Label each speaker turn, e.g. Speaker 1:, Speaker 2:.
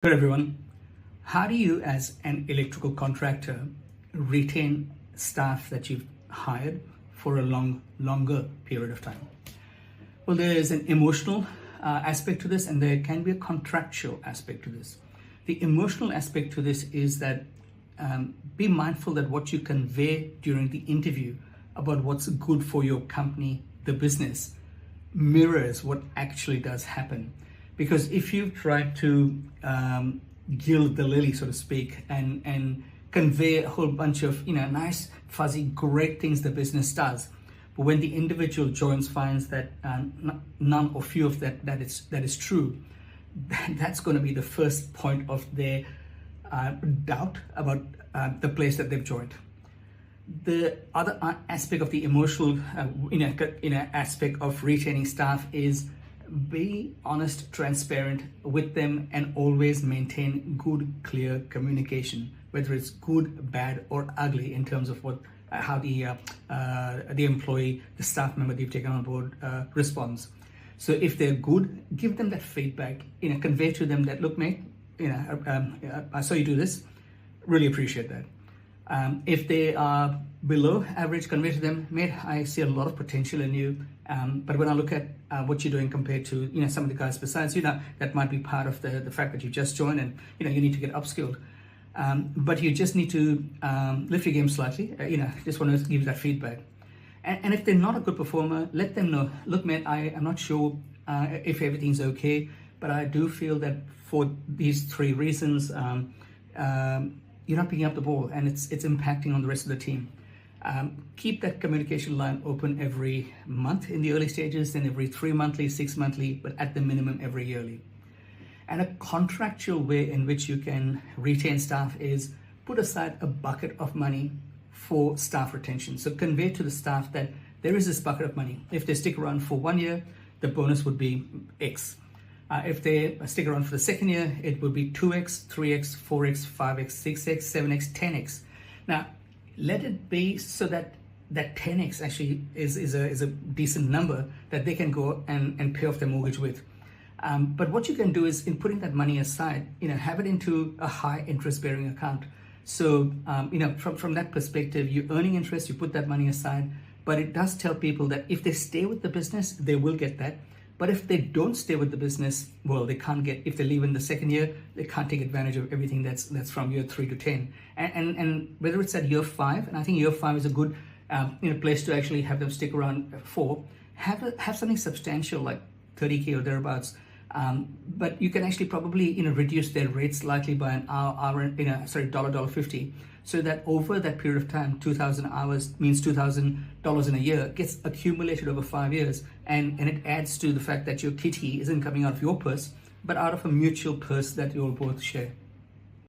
Speaker 1: Hello everyone. How do you as an electrical contractor retain staff that you've hired for a longer period of time? Well, there is an emotional aspect to this, and there can be a contractual aspect to this. The emotional aspect to this is that be mindful that what you convey during the interview about what's good for your company, the business, mirrors what actually does happen. Because if you try to gild the lily, so to speak, and convey a whole bunch of nice, fuzzy, great things the business does, but when the individual joins finds that none or few of that is true, that's going to be the first point of their doubt about the place that they've joined. The other aspect of the emotional aspect of retaining staff is be honest, transparent with them, and always maintain good, clear communication, whether it's good, bad, or ugly in terms of how the employee, the staff member that you've taken on board responds. So if they're good, give them that feedback. Convey to them that, look, mate, I saw you do this. Really appreciate that. If they are below average, convey to them, mate, I see a lot of potential in you. But when I look at what you're doing compared to some of the guys besides you, that might be part of the fact that you just joined and you need to get upskilled. But you just need to lift your game slightly. Just want to give that feedback. And if they're not a good performer, let them know. Look, man, I am not sure if everything's okay, but I do feel that for these three reasons, you're not picking up the ball, and it's impacting on the rest of the team. Keep that communication line open every month in the early stages, then every 3 monthly, 6 monthly, but at the minimum every yearly. And a contractual way in which you can retain staff is put aside a bucket of money for staff retention. So convey to the staff that there is this bucket of money. If they stick around for 1 year, the bonus would be X. If they stick around for the second year, it will be 2x, 3x, 4x, 5x, 6x, 7x, 10x. Now, let it be so that 10x actually is a decent number that they can go and pay off their mortgage with. But what you can do is, in putting that money aside, have it into a high interest bearing account. So, from that perspective, you're earning interest, you put that money aside, but it does tell people that if they stay with the business, they will get that. But if they don't stay with the business, well, they can't get, if they leave in the second year, they can't take advantage of everything that's from year 3 to 10. And whether it's at year 5, and I think year 5 is a good place to actually have them stick around for, have something substantial like 30K or thereabouts. But you can actually probably reduce their rates slightly by an $1.50, so that over that period of time, 2,000 hours means $2,000 in a year gets accumulated over 5 years, and it adds to the fact that your kitty isn't coming out of your purse, but out of a mutual purse that you'll both share.